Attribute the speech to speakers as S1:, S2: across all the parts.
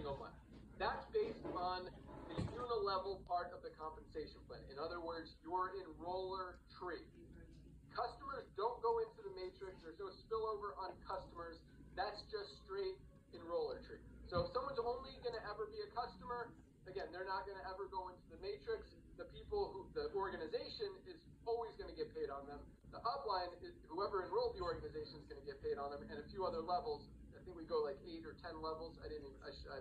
S1: single month. That's based on the unilevel part of the compensation plan. In other words, your enroller tree. Customers don't go into the matrix. There's no spillover on customers. That's just straight enroller tree. So if someone's only going to ever be a customer, again, they're not going to ever go into the matrix. The people who, the organization is always going to get paid on them. The upline is whoever enrolled the organization is going to get paid on them, and a few other levels. I think we go like 8 or 10 levels. I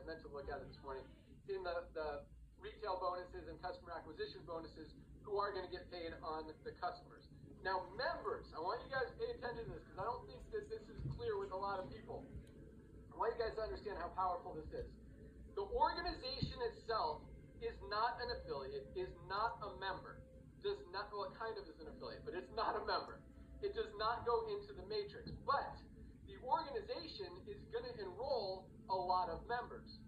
S1: meant to look at it this morning. In the retail bonuses and customer acquisition bonuses, who are going to get paid on the customers. Now, members, I want you guys to pay attention to this because I don't think that this is clear with a lot of people. I want you guys to understand how powerful this is. The organization itself is not an affiliate, is not a member. Does not, well, it kind of is an affiliate, but it's not a member. It does not go into the matrix. But the organization is going to enroll a lot of members.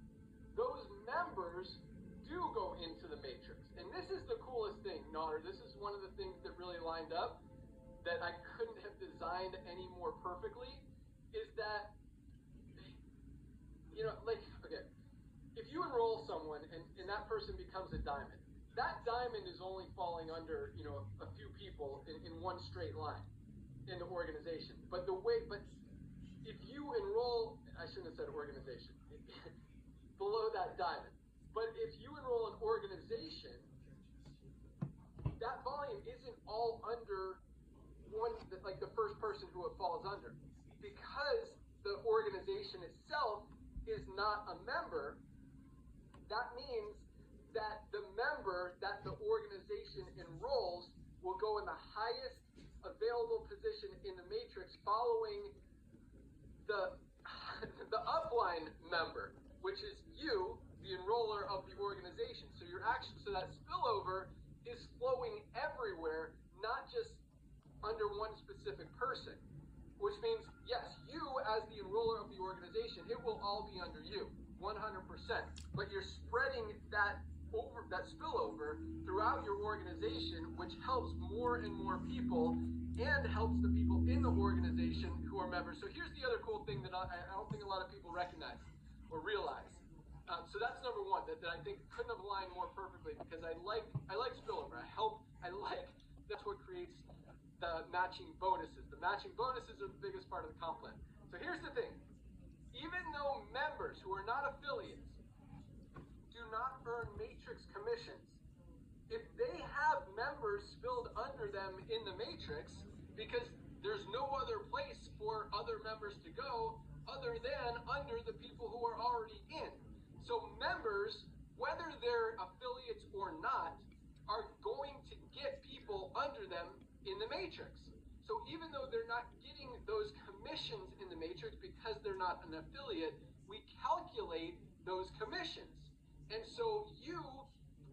S1: Those members do go into the matrix. And this is the coolest thing, Nodder. This is one of the things that really lined up that I couldn't have designed any more perfectly, is that, you know, like, okay, if you enroll someone and that person becomes a diamond, that diamond is only falling under, you know, a few people in one straight line in the organization. But if you enroll, I shouldn't have said organization, below that diamond. But if you enroll an organization, that volume isn't all under one, like the first person who it falls under. Because the organization itself is not a member, that means that the member that the organization enrolls will go in the highest available position in the matrix following the upline member, which is you, the enroller of the organization. So so that spillover is flowing everywhere, not just under one specific person. Which means, yes, you as the enroller of the organization, it will all be under you, 100%. But you're spreading that spillover throughout your organization, which helps more and more people and helps the people in the organization who are members. So here's the other cool thing that I don't think a lot of people recognize or realize. So that's number one, that I think couldn't have aligned more perfectly, because I like spillover. That's what creates the matching bonuses. The matching bonuses are the biggest part of the comp plan. So here's the thing. Even though members who are not affiliates do not earn matrix commissions, if they have members spilled under them in the matrix, because there's no other place for other members to go other than under the people who are already in. So members, whether they're affiliates or not, are going to get people under them in the matrix. So even though they're not getting those commissions in the matrix because they're not an affiliate, we calculate those commissions. And so you,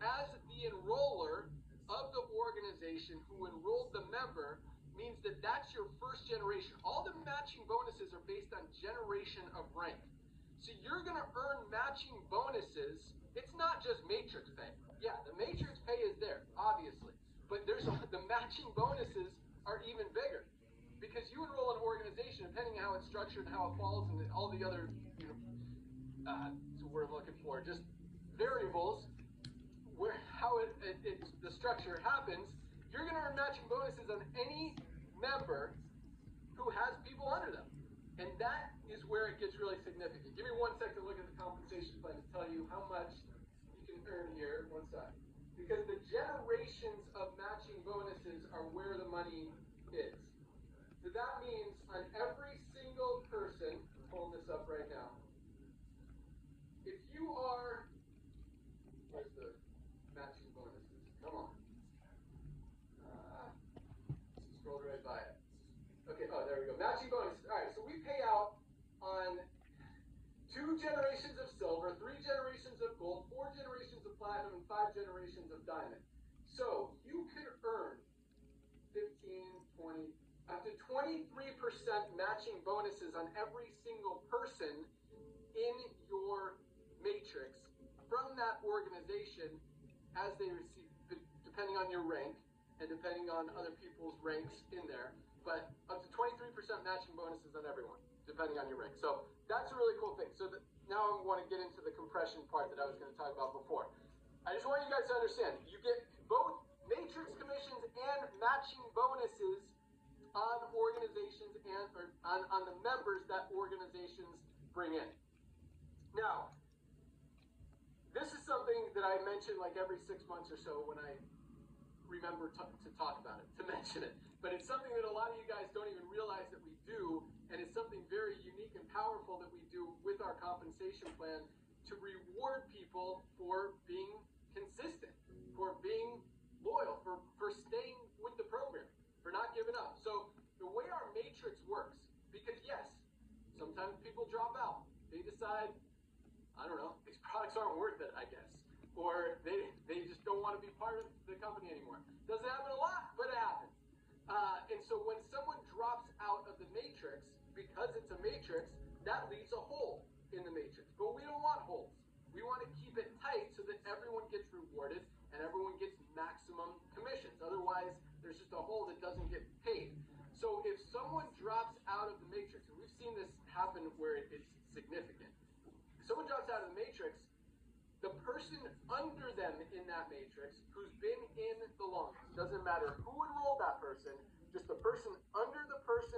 S1: as the enroller of the organization who enrolled the member, means that that's your first generation. All the matching bonuses are based on generation of rank. So you're going to earn matching bonuses. It's not just matrix pay. Yeah, the matrix pay is there, obviously. But the matching bonuses are even bigger. Because you enroll an organization, depending on how it's structured and how it falls and all the other, so we're looking for just variables, how the structure happens, you're going to earn matching bonuses on any member who has people under them. And that is where it gets really significant. Give me 1 second to look at the compensation plan to tell you how much you can earn here. One sec. Because the generations of matching bonuses are where the money is. So that means on every single person, I'm pulling this up right now, if you are, where's the matching bonuses? Come on. Scrolled right by it. Okay, oh, there we go. Matching bonuses. All right, so we pay out on 2 generations of silver, 3 generations of gold, 4 generations of platinum, and 5 generations of diamond. So you could earn 15, 20, up to 23% matching bonuses on every single person in your matrix from that organization as they receive, depending on your rank and depending on other people's ranks in there, but up to 23% matching bonuses on everyone, depending on your rank. So that's a really cool thing. So now I want to get into the compression part that I was going to talk about before. I just want you guys to understand, you get both matrix commissions and matching bonuses on organizations and or on the members that organizations bring in. Now, this is something that I mention like every 6 months or so when I remember to talk about it, to mention it. But it's something that a lot of you guys don't even realize that we do, and it's something very unique and powerful that we do with our compensation plan to reward people for being consistent, for being loyal, for staying with the program, for not giving up. So the way our matrix works, because yes, sometimes people drop out. They decide, I don't know, these products aren't worth it, I guess. Or they just don't want to be part of the company anymore. Doesn't happen a lot, but it happens. And so when someone drops out of the matrix, because it's a matrix, that leaves a hole in the matrix. But we don't want holes. We want to keep it tight so that everyone gets rewarded and everyone gets maximum commissions. Otherwise, there's just a hole that doesn't get paid. So if someone drops out of the matrix, and we've seen this happen where it's significant. If someone drops out of the matrix, the person under them in that matrix who's been in the longest, doesn't matter who enrolled that person, just the person under the person